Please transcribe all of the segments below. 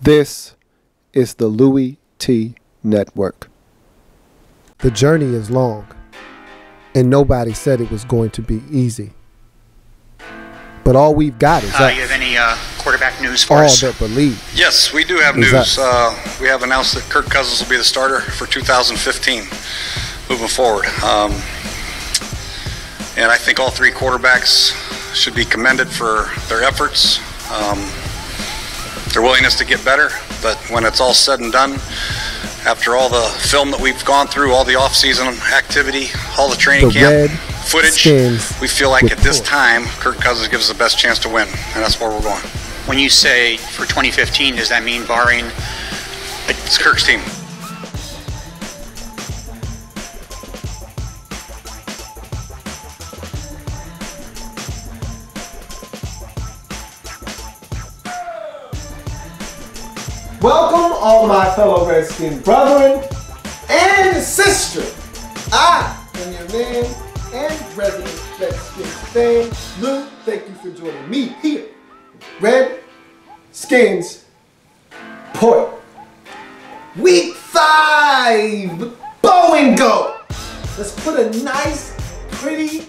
This is the Louie T Network. The journey is long, and nobody said it was going to be easy. But all we've got is us. You have any quarterback news for us? All that believe. Yes, we do have news. We have announced that Kirk Cousins will be the starter for 2015 moving forward. And I think all three quarterbacks should be commended for their efforts, their willingness to get better. But when it's all said and done, after all the film that we've gone through, all the off-season activity, all the training camp footage, we feel like at this time, Kirk Cousins gives us the best chance to win, and that's where we're going. When you say for 2015, does that mean barring? It's Kirk's team. Welcome, all my fellow Redskins brethren and sisters. I am your man and resident Redskins fan, Lou. Thank you for joining me here, Redskins Report. Week 5, bow and go. Let's put a nice, pretty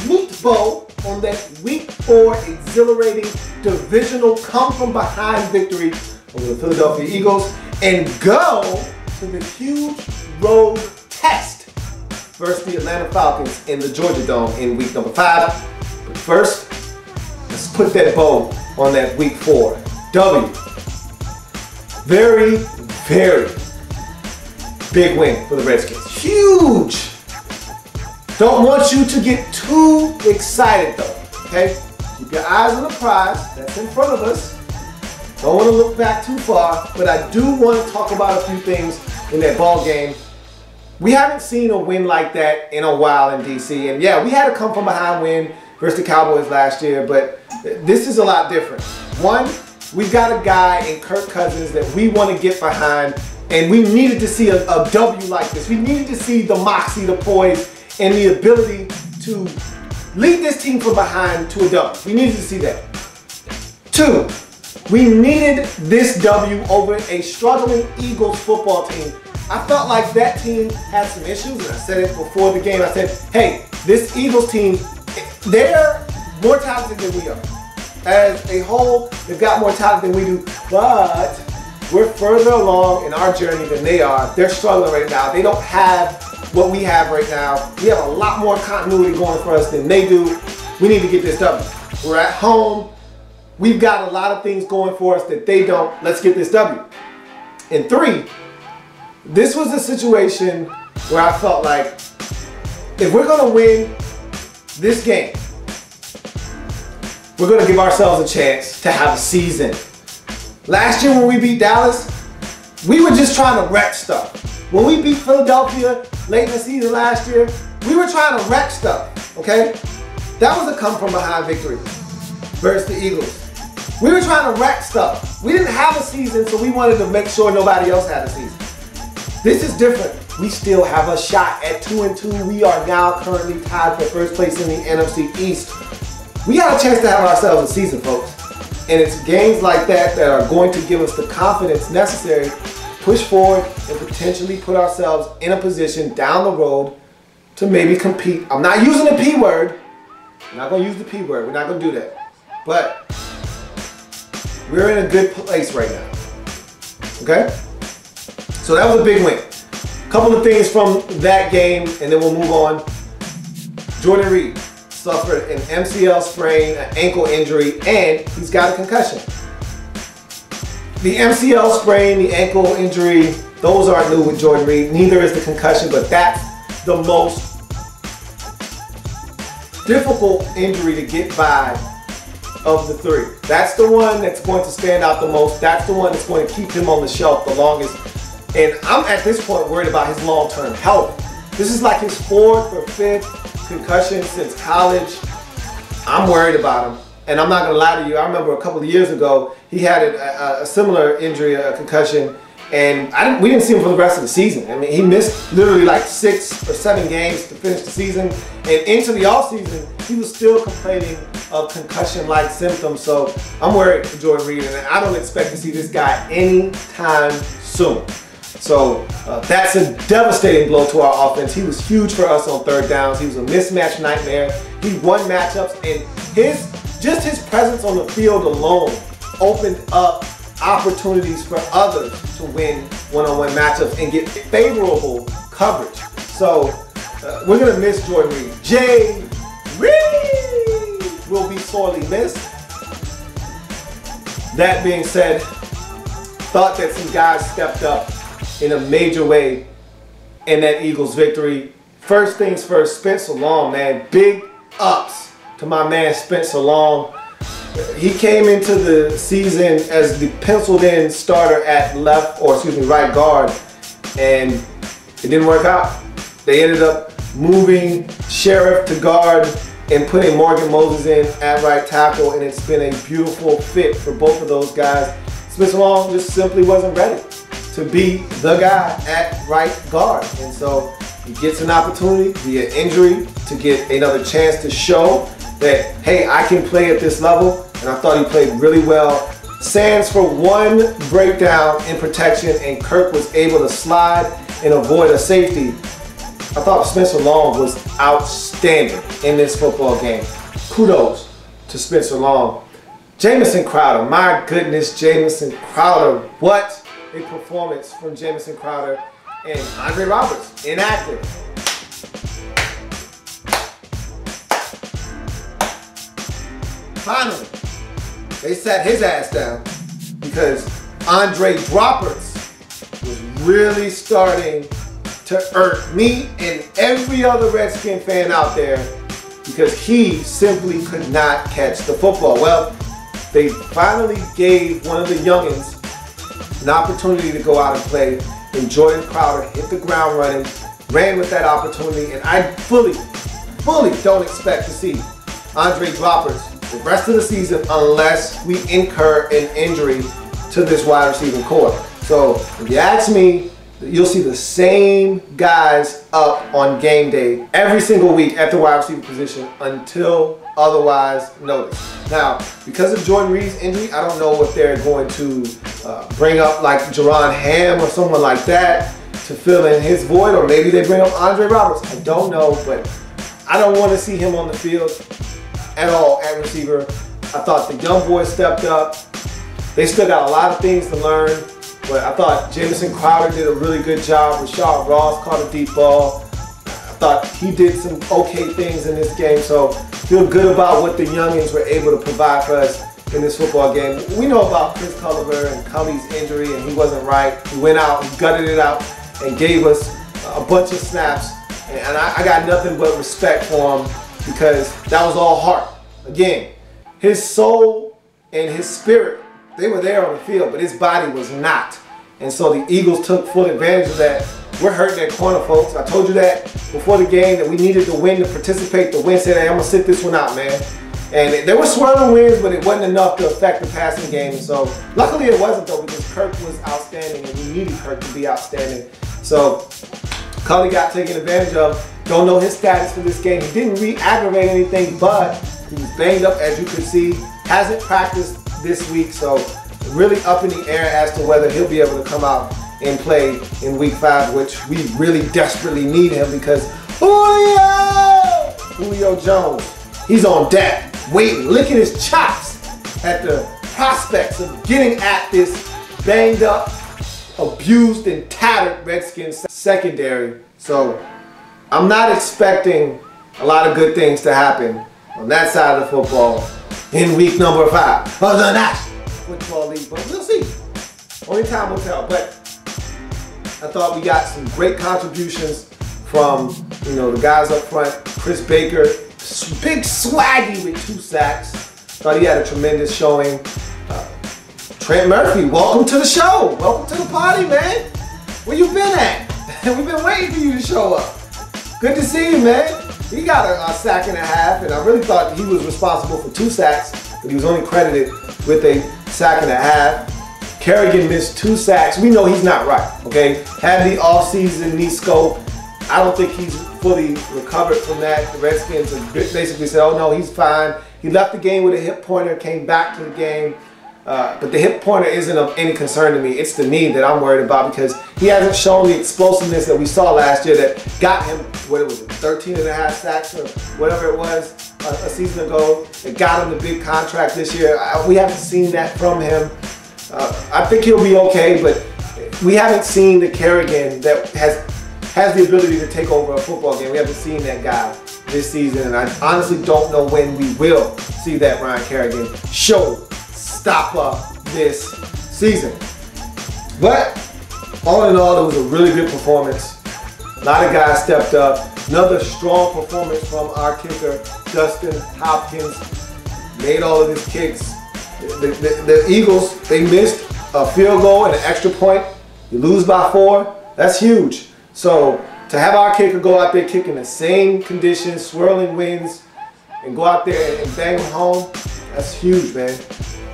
meat bow on that Week 4 exhilarating divisional come-from-behind victory over the Philadelphia Eagles and go to the huge road test versus the Atlanta Falcons in the Georgia Dome in week number 5. But first, let's put that bow on that Week 4 W. Very, very big win for the Redskins. Huge! Don't want you to get too excited though, okay? Keep your eyes on the prize that's in front of us. Don't want to look back too far, but I do want to talk about a few things in that ball game. We haven't seen a win like that in a while in DC. And yeah, we had a come from behind win versus the Cowboys last year, but this is a lot different. One, we've got a guy in Kirk Cousins that we want to get behind, and we needed to see a W like this. We needed to see the moxie, the poise, and the ability to lead this team from behind to a W. We needed to see that. 2, we needed this W over a struggling Eagles football team. I felt like that team had some issues, and I said it before the game. I said, hey, this Eagles team, they're more talented than we are. As a whole, they've got more talent than we do, but we're further along in our journey than they are. They're struggling right now. They don't have what we have right now. We have a lot more continuity going for us than they do. We need to get this W. We're at home. We've got a lot of things going for us that they don't. Let's get this W. And 3, this was a situation where I felt like if we're going to win this game, we're going to give ourselves a chance to have a season. Last year when we beat Dallas, we were just trying to wreck stuff. When we beat Philadelphia late in the season last year, we were trying to wreck stuff, okay? That was a come-from-behind victory versus the Eagles. We were trying to wreck stuff. We didn't have a season, so we wanted to make sure nobody else had a season. This is different. We still have a shot at 2-2. We are now currently tied for first place in the NFC East. We got a chance to have ourselves a season, folks. And it's games like that that are going to give us the confidence necessary to push forward and potentially put ourselves in a position down the road to maybe compete. I'm not using the P word. I'm not going to use the P word. We're not going to do that. But we're in a good place right now. Okay? So that was a big win. A couple of things from that game, and then we'll move on. Jordan Reed suffered an MCL sprain, an ankle injury, and he's got a concussion. The MCL sprain, the ankle injury, those aren't new with Jordan Reed. Neither is the concussion, but that's the most difficult injury to get by of the 3. That's the one that's going to stand out the most. That's the one that's going to keep him on the shelf the longest. And I'm at this point worried about his long-term health. This is like his 4th or 5th concussion since college. I'm worried about him. And I'm not going to lie to you. I remember a couple of years ago, he had a similar injury, a concussion, And we didn't see him for the rest of the season. I mean, he missed literally like 6 or 7 games to finish the season. And into the offseason, he was still complaining of concussion-like symptoms. So I'm worried for Jordan Reed, and I don't expect to see this guy anytime soon. So that's a devastating blow to our offense. He was huge for us on third downs. He was a mismatch nightmare. He won matchups, and just his presence on the field alone opened up opportunities for others to win one-on-one matchups and get favorable coverage. So we're gonna miss Jordan Reed. Jay Reed will be sorely missed. That being said, thought that some guys stepped up in a major way in that Eagles victory. First things first, Spencer Long, man, big ups to my man Spencer Long. He came into the season as the penciled-in starter at right guard, and it didn't work out. They ended up moving Sheriff to guard and putting Morgan Moses in at right tackle, and it's been a beautiful fit for both of those guys. Spencer Long just simply wasn't ready to be the guy at right guard, and so he gets an opportunity via injury to get another chance to show that, hey, I can play at this level, and I thought he played really well. Sands for one breakdown in protection, and Kirk was able to slide and avoid a safety. I thought Spencer Long was outstanding in this football game. Kudos to Spencer Long. Jamison Crowder, my goodness, Jamison Crowder. What a performance from Jamison Crowder, and Andre Roberts, inactive. Finally, they sat his ass down because Andre Roberts was really starting to irk me and every other Redskin fan out there because he simply could not catch the football. Well, they finally gave one of the youngins an opportunity to go out and play, and Jordan Crowder hit the ground running, ran with that opportunity, and I fully don't expect to see Andre Roberts the rest of the season unless we incur an injury to this wide receiving core. So if you ask me, you'll see the same guys up on game day every single week at the wide receiver position until otherwise noticed. Now, because of Jordan Reed's injury, I don't know if they're going to bring up like Jerron Ham or someone like that to fill in his void, or maybe they bring up Andre Roberts. I don't know, but I don't want to see him on the field at all at receiver. I thought the young boys stepped up. They still got a lot of things to learn, but I thought Jamison Crowder did a really good job. Rashad Ross caught a deep ball. I thought he did some okay things in this game, so feel good about what the youngins were able to provide for us in this football game. We know about Chris Culliver and Cully's injury, and he wasn't right. He went out, he gutted it out, and gave us a bunch of snaps, and I got nothing but respect for him because that was all heart. Again, his soul and his spirit, they were there on the field, but his body was not. And so the Eagles took full advantage of that. We're hurting at corner, folks. I told you that before the game, that we needed to win to participate. The win said, hey, I'm going to sit this one out, man. And there were swirling wins, but it wasn't enough to affect the passing game. So luckily it wasn't, though, because Kirk was outstanding, and we needed Kirk to be outstanding. So Cully got taken advantage of. Don't know his status for this game. He didn't re-aggravate anything, but he was banged up, as you can see. Hasn't practiced this week, so really up in the air as to whether he'll be able to come out and play in week 5, which we really desperately need him because Julio Jones, he's on deck, waiting, licking his chops at the prospects of getting at this banged up, abused, and tattered Redskins secondary. So I'm not expecting a lot of good things to happen on that side of the football in week number 5 of the National Football League, but we'll see. Only time will tell. But I thought we got some great contributions from, the guys up front. Chris Baker, big swaggy with 2 sacks. Thought he had a tremendous showing. Trent Murphy, welcome to the show. Welcome to the party, man. Where you been at? We've been waiting for you to show up. Good to see you, man. He got a sack and a half, and I really thought he was responsible for 2 sacks, but he was only credited with a sack and a half. Kerrigan missed 2 sacks. We know he's not right, okay? Had the offseason knee scope. I don't think he's fully recovered from that. The Redskins have basically said, oh no, he's fine. He left the game with a hip pointer, came back to the game. But the hip pointer isn't of any concern to me. It's the knee that I'm worried about because he hasn't shown the explosiveness that we saw last year that got him, what was it, 13.5 sacks or whatever it was a season ago. It got him the big contract this year. We haven't seen that from him. I think he'll be okay, but we haven't seen the Kerrigan that has the ability to take over a football game. We haven't seen that guy this season, and I honestly don't know when we will see that Ryan Kerrigan stopper this season. But all in all, it was a really good performance. A lot of guys stepped up. Another strong performance from our kicker, Dustin Hopkins. Made all of his kicks. The Eagles, they missed a field goal and an extra point. You lose by 4, that's huge. So to have our kicker go out there kicking the same conditions, swirling winds, and go out there and bang them home, that's huge, man.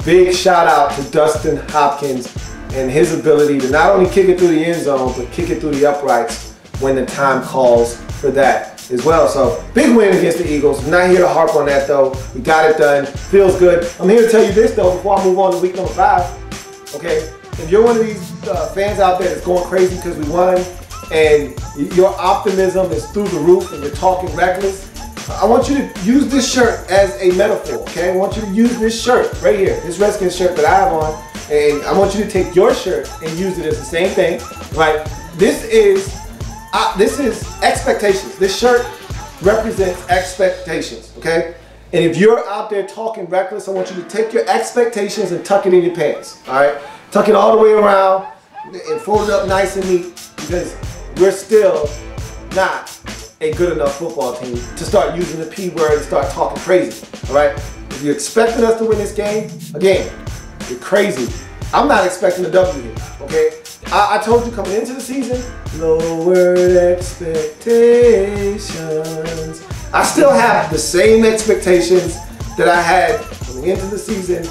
Big shout out to Dustin Hopkins and his ability to not only kick it through the end zone, but kick it through the uprights when the time calls for that as well. So big win against the Eagles. I'm not here to harp on that though. We got it done. Feels good. I'm here to tell you this though before I move on to week number 5. Okay, if you're one of these fans out there that's going crazy because we won and your optimism is through the roof and you're talking reckless, I want you to use this shirt as a metaphor, okay? I want you to use this shirt right here, this Redskins shirt that I have on, and I want you to take your shirt and use it as the same thing, right? This is expectations. This shirt represents expectations, okay? And if you're out there talking reckless, I want you to take your expectations and tuck it in your pants, all right? Tuck it all the way around and fold it up nice and neat because we're still not a good enough football team to start using the P word and start talking crazy, all right? If you're expecting us to win this game, again, you're crazy. I'm not expecting a W here, okay? I told you coming into the season, lowered expectations. I still have the same expectations that I had coming into the season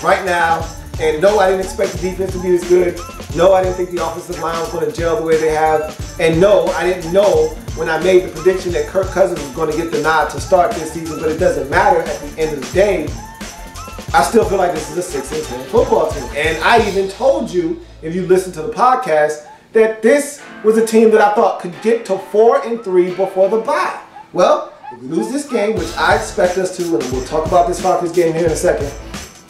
right now. And no, I didn't expect the defense to be this good. No, I didn't think the offensive line was going to gel the way they have. And no, I didn't know when I made the prediction that Kirk Cousins was going to get the nod to start this season, but it doesn't matter at the end of the day. I still feel like this is a 6-10 football team. And I even told you, if you listen to the podcast, that this was a team that I thought could get to 4-3 before the bye. Well, if we lose this game, which I expect us to, and we'll talk about this Falcons game here in a second,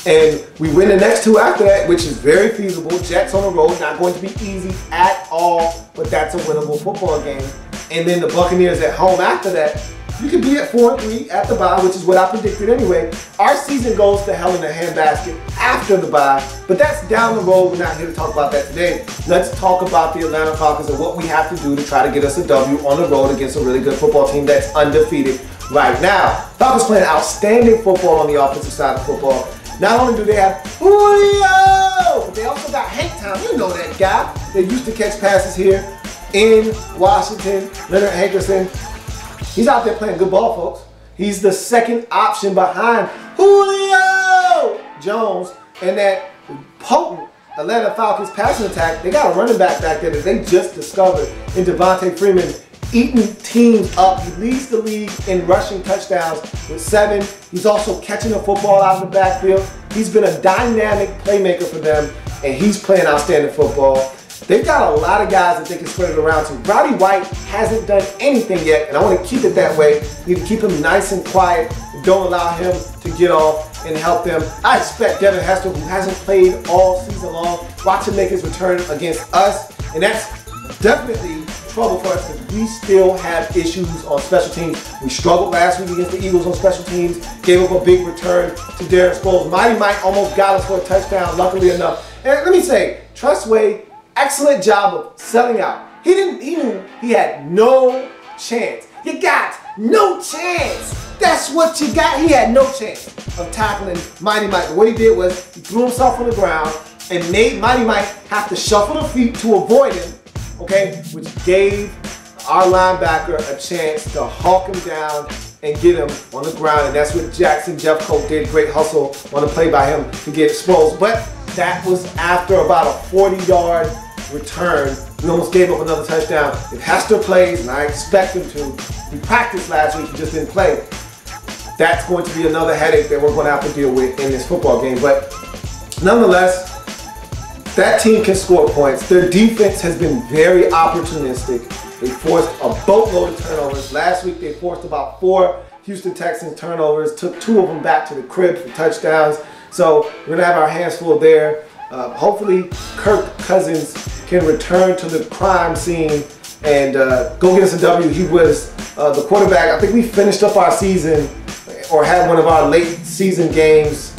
and we win the next 2 after that, which is very feasible. Jets on the road, not going to be easy at all, but that's a winnable football game. And then the Buccaneers at home after that, you could be at 4-3 at the bye, which is what I predicted anyway. Our season goes to hell in a handbasket after the bye, but that's down the road. We're not here to talk about that today. Let's talk about the Atlanta Falcons and what we have to do to try to get us a W on the road against a really good football team that's undefeated right now. Falcons playing outstanding football on the offensive side of football. Not only do they have Julio, but they also got Hank Town. You know that guy. They used to catch passes here in Washington. Leonard Hankerson. He's out there playing good ball, folks. He's the second option behind Julio Jones and that potent Atlanta Falcons passing attack. They got a running back there that they just discovered in Devontae Freeman, eating teams up. He leads the league in rushing touchdowns with 7. He's also catching the football out of the backfield. He's been a dynamic playmaker for them, and he's playing outstanding football. They've got a lot of guys that they can spread it around to. Roddy White hasn't done anything yet, and I want to keep it that way. You need to keep him nice and quiet. Don't allow him to get off and help them. I expect Devin Hester, who hasn't played all season long, watch him make his return against us, and that's definitely trouble for us because we still have issues on special teams. We struggled last week against the Eagles on special teams, gave up a big return to Derek Sproles. Mighty Mike almost got us for a touchdown, luckily enough. And let me say, Trustway, excellent job of selling out. He knew he had no chance. You got no chance. That's what you got. He had no chance of tackling Mighty Mike. What he did was he threw himself on the ground and made Mighty Mike have to shuffle the feet to avoid him, okay, which gave our linebacker a chance to hawk him down and get him on the ground. And that's what Jackson Jeffcoat did. Great hustle on the play by him to get exposed. But that was after about a 40-yard return. We almost gave up another touchdown. If Hester plays, and I expect him to, he practiced last week, he just didn't play. That's going to be another headache that we're going to have to deal with in this football game. But nonetheless, that team can score points. Their defense has been very opportunistic. They forced a boatload of turnovers. Last week they forced about 4 Houston Texans turnovers, took 2 of them back to the crib for touchdowns. So we're going to have our hands full there. Hopefully Kirk Cousins can return to the crime scene and go get us a W. He was the quarterback. I think we finished up our season or had one of our late season games.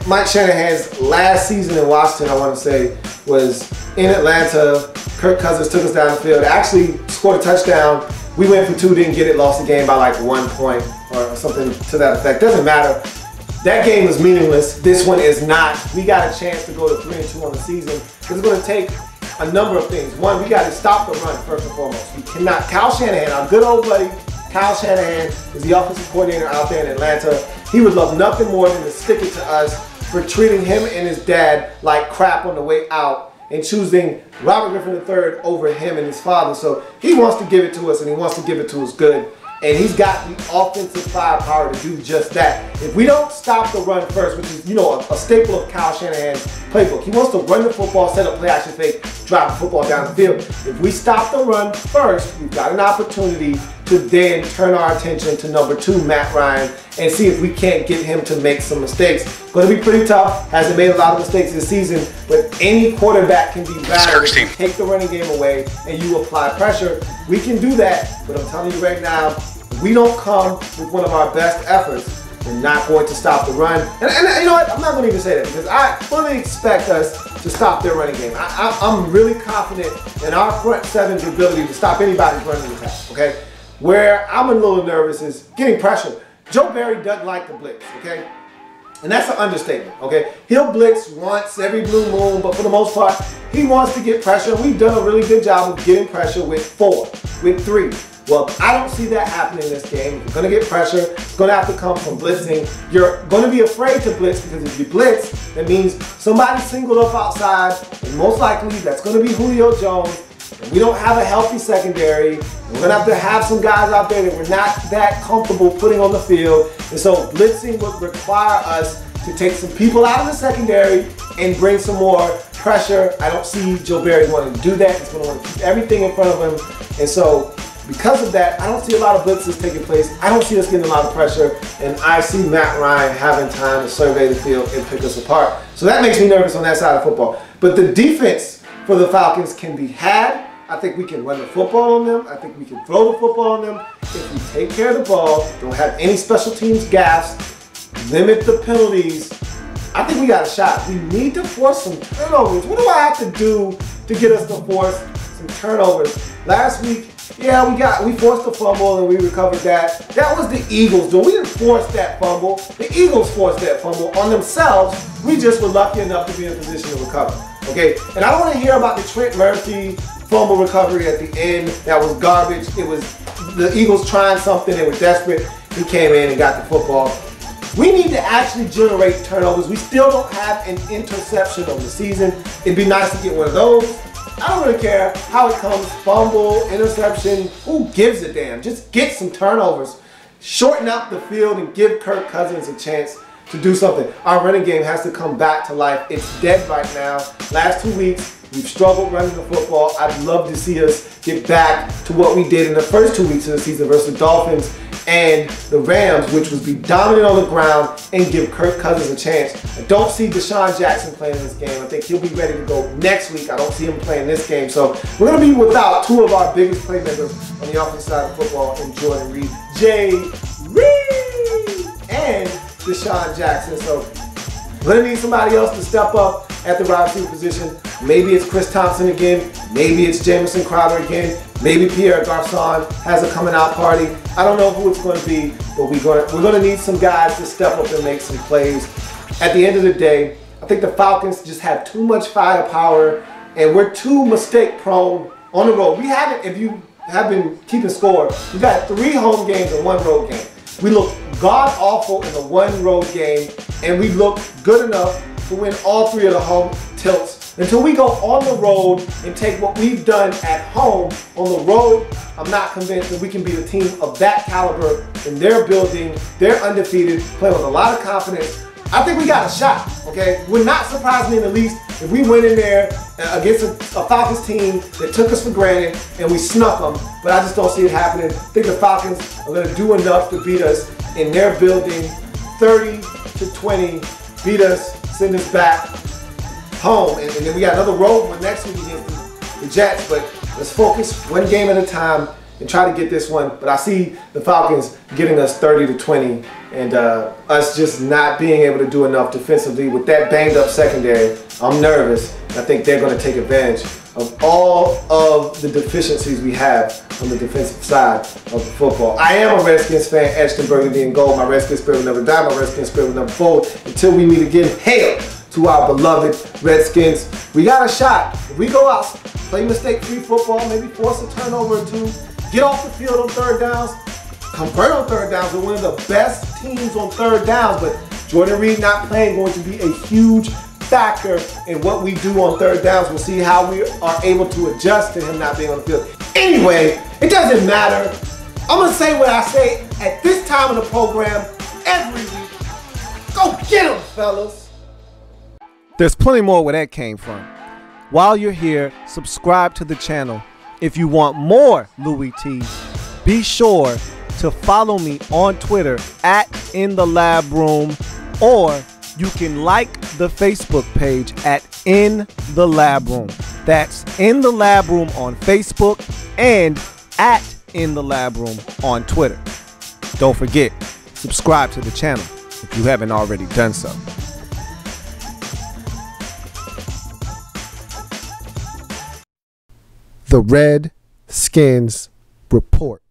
Mike Shanahan's last season in Washington, I want to say, was in Atlanta. Kirk Cousins took us down the field, actually scored a touchdown. We went for 2, didn't get it, lost the game by like 1 point or something to that effect. Doesn't matter. That game was meaningless. This one is not. We got a chance to go to 3-2 on the season. It's going to take a number of things. One, we got to stop the run first and foremost. We cannot. Kyle Shanahan, our good old buddy, Kyle Shanahan is the offensive coordinator out there in Atlanta. He would love nothing more than to stick it to us for treating him and his dad like crap on the way out and choosing Robert Griffin III over him and his father. So he wants to give it to us, and he wants to give it to us good. And he's got the offensive firepower to do just that. If we don't stop the run first, which is, you know, a staple of Kyle Shanahan's playbook. He wants to run the football, set up play action fake, drive the football down the field. If we stop the run first, we've got an opportunity to then turn our attention to number 2, Matt Ryan, and see if we can't get him to make some mistakes. Going to be pretty tough. Hasn't made a lot of mistakes this season, but any quarterback can be battled. Take the running game away, and you apply pressure. We can do that, but I'm telling you right now, if we don't come with one of our best efforts, we're not going to stop the run. And you know what? I'm not going to even say that because I fully expect us to stop their running game. I'm really confident in our front seven's ability to stop anybody's running attack, okay? Where I'm a little nervous is getting pressure. Joe Barry doesn't like the blitz, okay? And that's an understatement, okay? He'll blitz once every blue moon, but for the most part, he wants to get pressure. And we've done a really good job of getting pressure with 4, with 3. Well, I don't see that happening in this game. If you're going to get pressure, it's going to have to come from blitzing. You're going to be afraid to blitz because if you blitz, that means somebody's singled up outside, and most likely that's going to be Julio Jones. And we don't have a healthy secondary. We're going to have some guys out there that we're not that comfortable putting on the field. And so blitzing would require us to take some people out of the secondary and bring some more pressure. I don't see Joe Barry wanting to do that. He's going to want to keep everything in front of him. And so because of that, I don't see a lot of blitzes taking place. I don't see us getting a lot of pressure. And I see Matt Ryan having time to survey the field and pick us apart. So that makes me nervous on that side of football. But the defense for the Falcons can be had. I think we can run the football on them. I think we can throw the football on them. If we take care of the ball, don't have any special teams gaffes, limit the penalties, I think we got a shot. We need to force some turnovers. What do I have to do to get us to force some turnovers? Last week, yeah, we forced a fumble and we recovered that. That was the Eagles doing. We didn't force that fumble. The Eagles forced that fumble on themselves. We just were lucky enough to be in a position to recover. Okay? And I don't want to hear about the Trent Murphy fumble recovery at the end. That was garbage. It was the Eagles trying something. They were desperate. He came in and got the football. We need to actually generate turnovers. We still don't have an interception on the season. It'd be nice to get one of those. I don't really care how it comes, fumble, interception, who gives a damn? Just get some turnovers. Shorten out the field and give Kirk Cousins a chance to do something. Our running game has to come back to life. It's dead right now. Last 2 weeks, we've struggled running the football. I'd love to see us get back to what we did in the first 2 weeks of the season versus the Dolphins and the Rams, which was be dominant on the ground and give Kirk Cousins a chance. I don't see Deshaun Jackson playing in this game. I think he'll be ready to go next week. I don't see him playing this game. So we're going to be without 2 of our biggest playmakers on the offensive side of football in Jordan Reed, Jay Reed, and Deshaun Jackson. So we're going to need somebody else to step up at the wide receiver position. Maybe it's Chris Thompson again. Maybe it's Jamison Crowder again. Maybe Pierre Garçon has a coming out party. I don't know who it's going to be, but we're going to need some guys to step up and make some plays. At the end of the day, I think the Falcons just have too much firepower, and we're too mistake prone on the road. We haven't, if have been keeping score, we got 3 home games and 1 road game. We looked god awful in the 1 road game, and we looked good enough to win all 3 of the home tilts. Until we go on the road and take what we've done at home on the road, I'm not convinced that we can beat a team of that caliber in their building. They're undefeated, playing with a lot of confidence. I think we got a shot, okay? Would not surprise me in the least if we went in there against a Falcons team that took us for granted and we snuck them, but I just don't see it happening. I think the Falcons are gonna do enough to beat us in their building, 30-20, beat us, send us back home, and then we got another road one next week against the Jets, but let's focus 1 game at a time and try to get this one. But I see the Falcons getting us 30-20 and us just not being able to do enough defensively with that banged up secondary. I'm nervous. I think they're going to take advantage of all of the deficiencies we have on the defensive side of the football. I am a Redskins fan, etched in burgundy and gold. My Redskins spirit will never die. My Redskins spirit will never fold. Until we meet again, hail to our beloved Redskins. We got a shot. If we go out, play mistake-free football, maybe force a turnover or 2, get off the field on 3rd downs, convert on 3rd downs. We're one of the best teams on 3rd downs, but Jordan Reed not playing going to be a huge factor in what we do on 3rd downs. We'll see how we are able to adjust to him not being on the field. Anyway, it doesn't matter. I'm going to say what I say at this time of the program every week. Go get him, fellas. There's plenty more where that came from. While you're here, subscribe to the channel. If you want more Louie T, be sure to follow me on Twitter at @InTheLabRoom, or you can like the Facebook page at In the Lab Room. That's In the Lab Room on Facebook and at In the Lab Room on Twitter. Don't forget, subscribe to the channel if you haven't already done so. The Redskins Report.